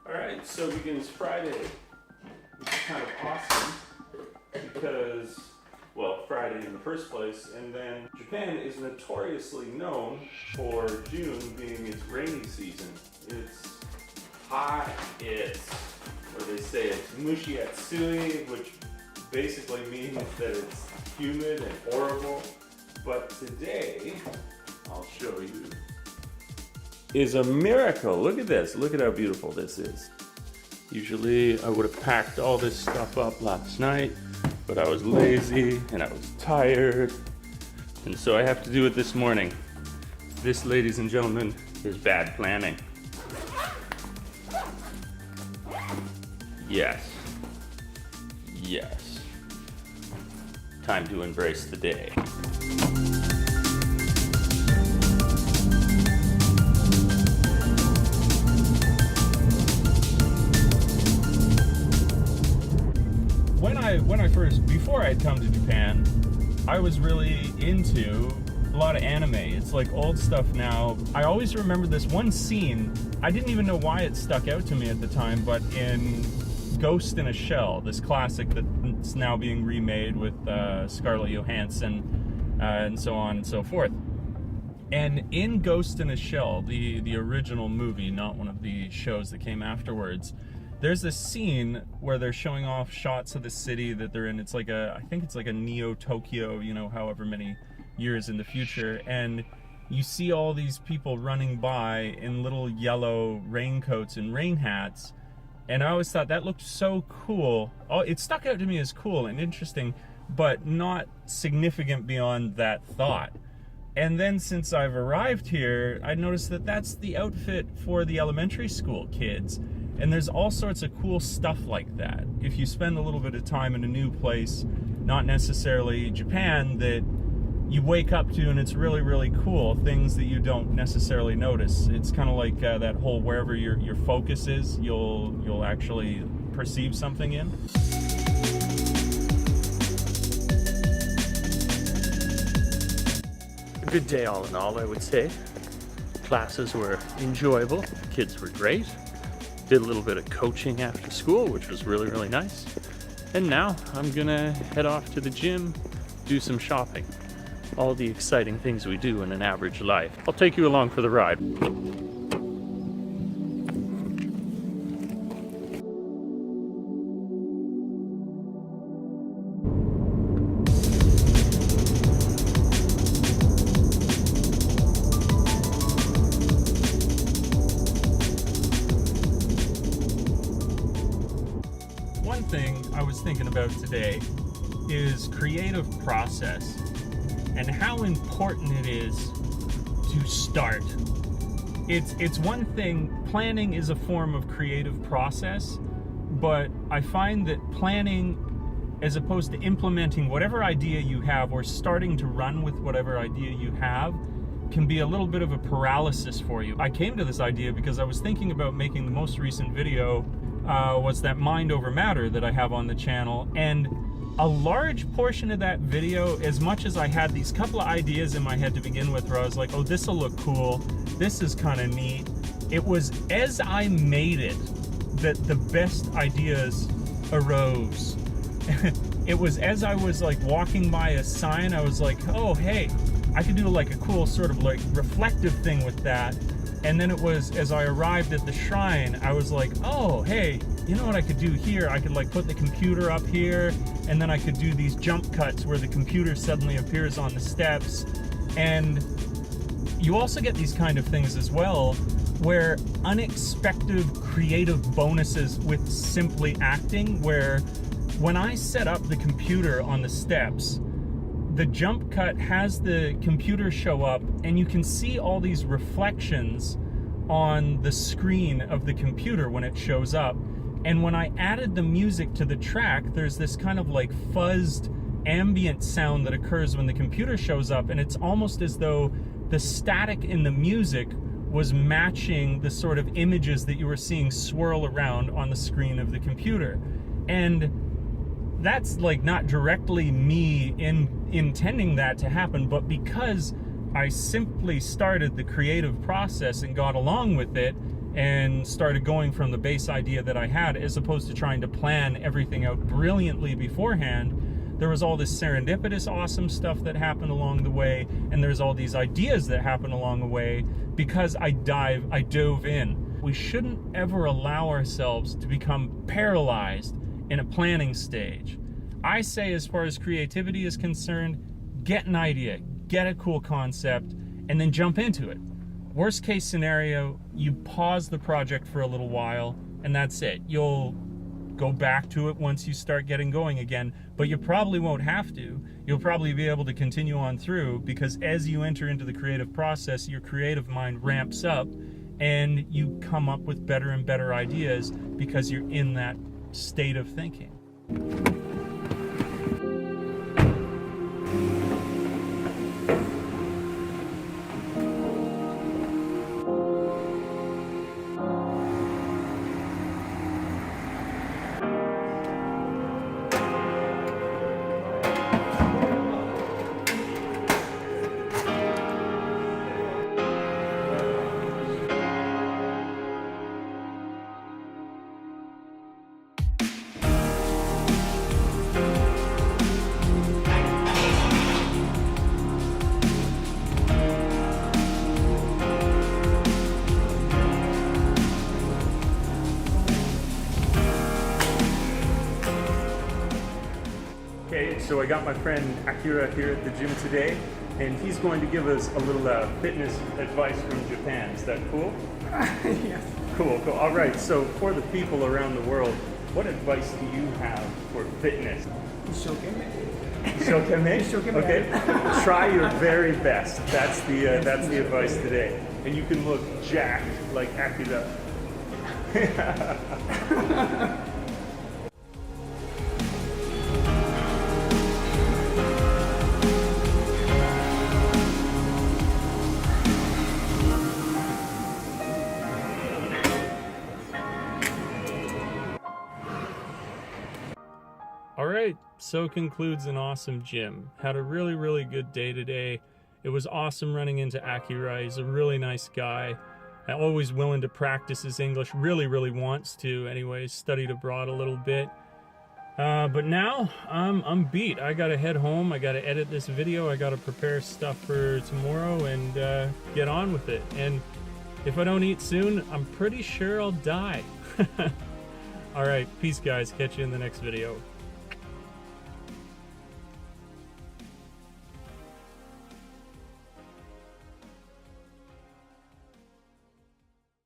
Alright, so begins Friday, which is kind of awesome because, well, Friday in the first place, and then Japan is notoriously known for June being its rainy season. It's hot, it's, what do they say, it's mushiatsui, which basically means that it's humid and horrible. But today, I'll show you, is a miracle. Look at this. Look at how beautiful this is. Usually I would have packed all this stuff up last night, but I was lazy and I was tired, and so I have to do it this morning. This, ladies and gentlemen, is bad planning. Yes. Yes. Time to embrace the day. Before I'd come to Japan, I was really into a lot of anime. It's like old stuff now. I always remember this one scene. I didn't even know why it stuck out to me at the time, but in Ghost in a Shell, this classic that's now being remade with Scarlett Johansson and so on and so forth. And in Ghost in a Shell, the original movie, not one of the shows that came afterwards, there's this scene where they're showing off shots of the city that they're in. It's like I think it's like a Neo-Tokyo, you know, however many years in the future. And you see all these people running by in little yellow raincoats and rain hats. And I always thought that looked so cool. Oh, it stuck out to me as cool and interesting, but not significant beyond that thought. And then since I've arrived here, I noticed that that's the outfit for the elementary school kids. And there's all sorts of cool stuff like that. If you spend a little bit of time in a new place, not necessarily Japan, that you wake up to and it's really, really cool, things that you don't necessarily notice. It's kind of like that whole wherever your focus is, you'll actually perceive something in. A good day all in all, I would say. Classes were enjoyable, kids were great. Did a little bit of coaching after school, which was really, really nice. And now I'm gonna head off to the gym, do some shopping. All the exciting things we do in an average life. I'll take you along for the ride. One thing I was thinking about today is creative process and how important it is to start. It's one thing, planning is a form of creative process, but I find that planning, as opposed to implementing whatever idea you have or starting to run with whatever idea you have, can be a little bit of a paralysis for you. I came to this idea because I was thinking about making the most recent video was that mind over matter that I have on the channel, and a large portion of that video, as much as I had these couple of ideas in my head to begin with where I was like, oh, this will look cool, this is kind of neat, it was as I made it that the best ideas arose. It was as I was like walking by a sign, I was like, oh hey, I could do like a cool sort of like reflective thing with that. And then it was, as I arrived at the shrine, I was like, oh, hey, you know what I could do here? I could like put the computer up here, and then I could do these jump cuts where the computer suddenly appears on the steps. And you also get these kind of things as well, where unexpected creative bonuses with simply acting, where when I set up the computer on the steps, the jump cut has the computer show up and you can see all these reflections on the screen of the computer when it shows up. And when I added the music to the track, there's this kind of like fuzzed ambient sound that occurs when the computer shows up, and it's almost as though the static in the music was matching the sort of images that you were seeing swirl around on the screen of the computer. And that's like not directly me intending that to happen, but because I simply started the creative process and got along with it and started going from the base idea that I had, as opposed to trying to plan everything out brilliantly beforehand, there was all this serendipitous awesome stuff that happened along the way, and there's all these ideas that happened along the way because I dove in. We shouldn't ever allow ourselves to become paralyzed in a planning stage. I say, as far as creativity is concerned, get an idea, get a cool concept, and then jump into it. Worst case scenario, you pause the project for a little while, and that's it. You'll go back to it once you start getting going again, but you probably won't have to. You'll probably be able to continue on through, because as you enter into the creative process, your creative mind ramps up and you come up with better and better ideas because you're in that state of thinking. Okay, so I got my friend Akira here at the gym today, and he's going to give us a little fitness advice from Japan. Is that cool? Yes. Cool, cool. All right, so for the people around the world, what advice do you have for fitness? Okay, try your very best. That's the advice today. And you can look jacked like Akira. All right, so concludes an awesome gym. Had a really, really good day today. It was awesome running into Akira. He's a really nice guy. Always willing to practice his English. Really, really wants to. Anyways, studied abroad a little bit. But now I'm beat. I gotta head home. I gotta edit this video. I gotta prepare stuff for tomorrow and get on with it. And if I don't eat soon, I'm pretty sure I'll die. All right, peace guys. Catch you in the next video.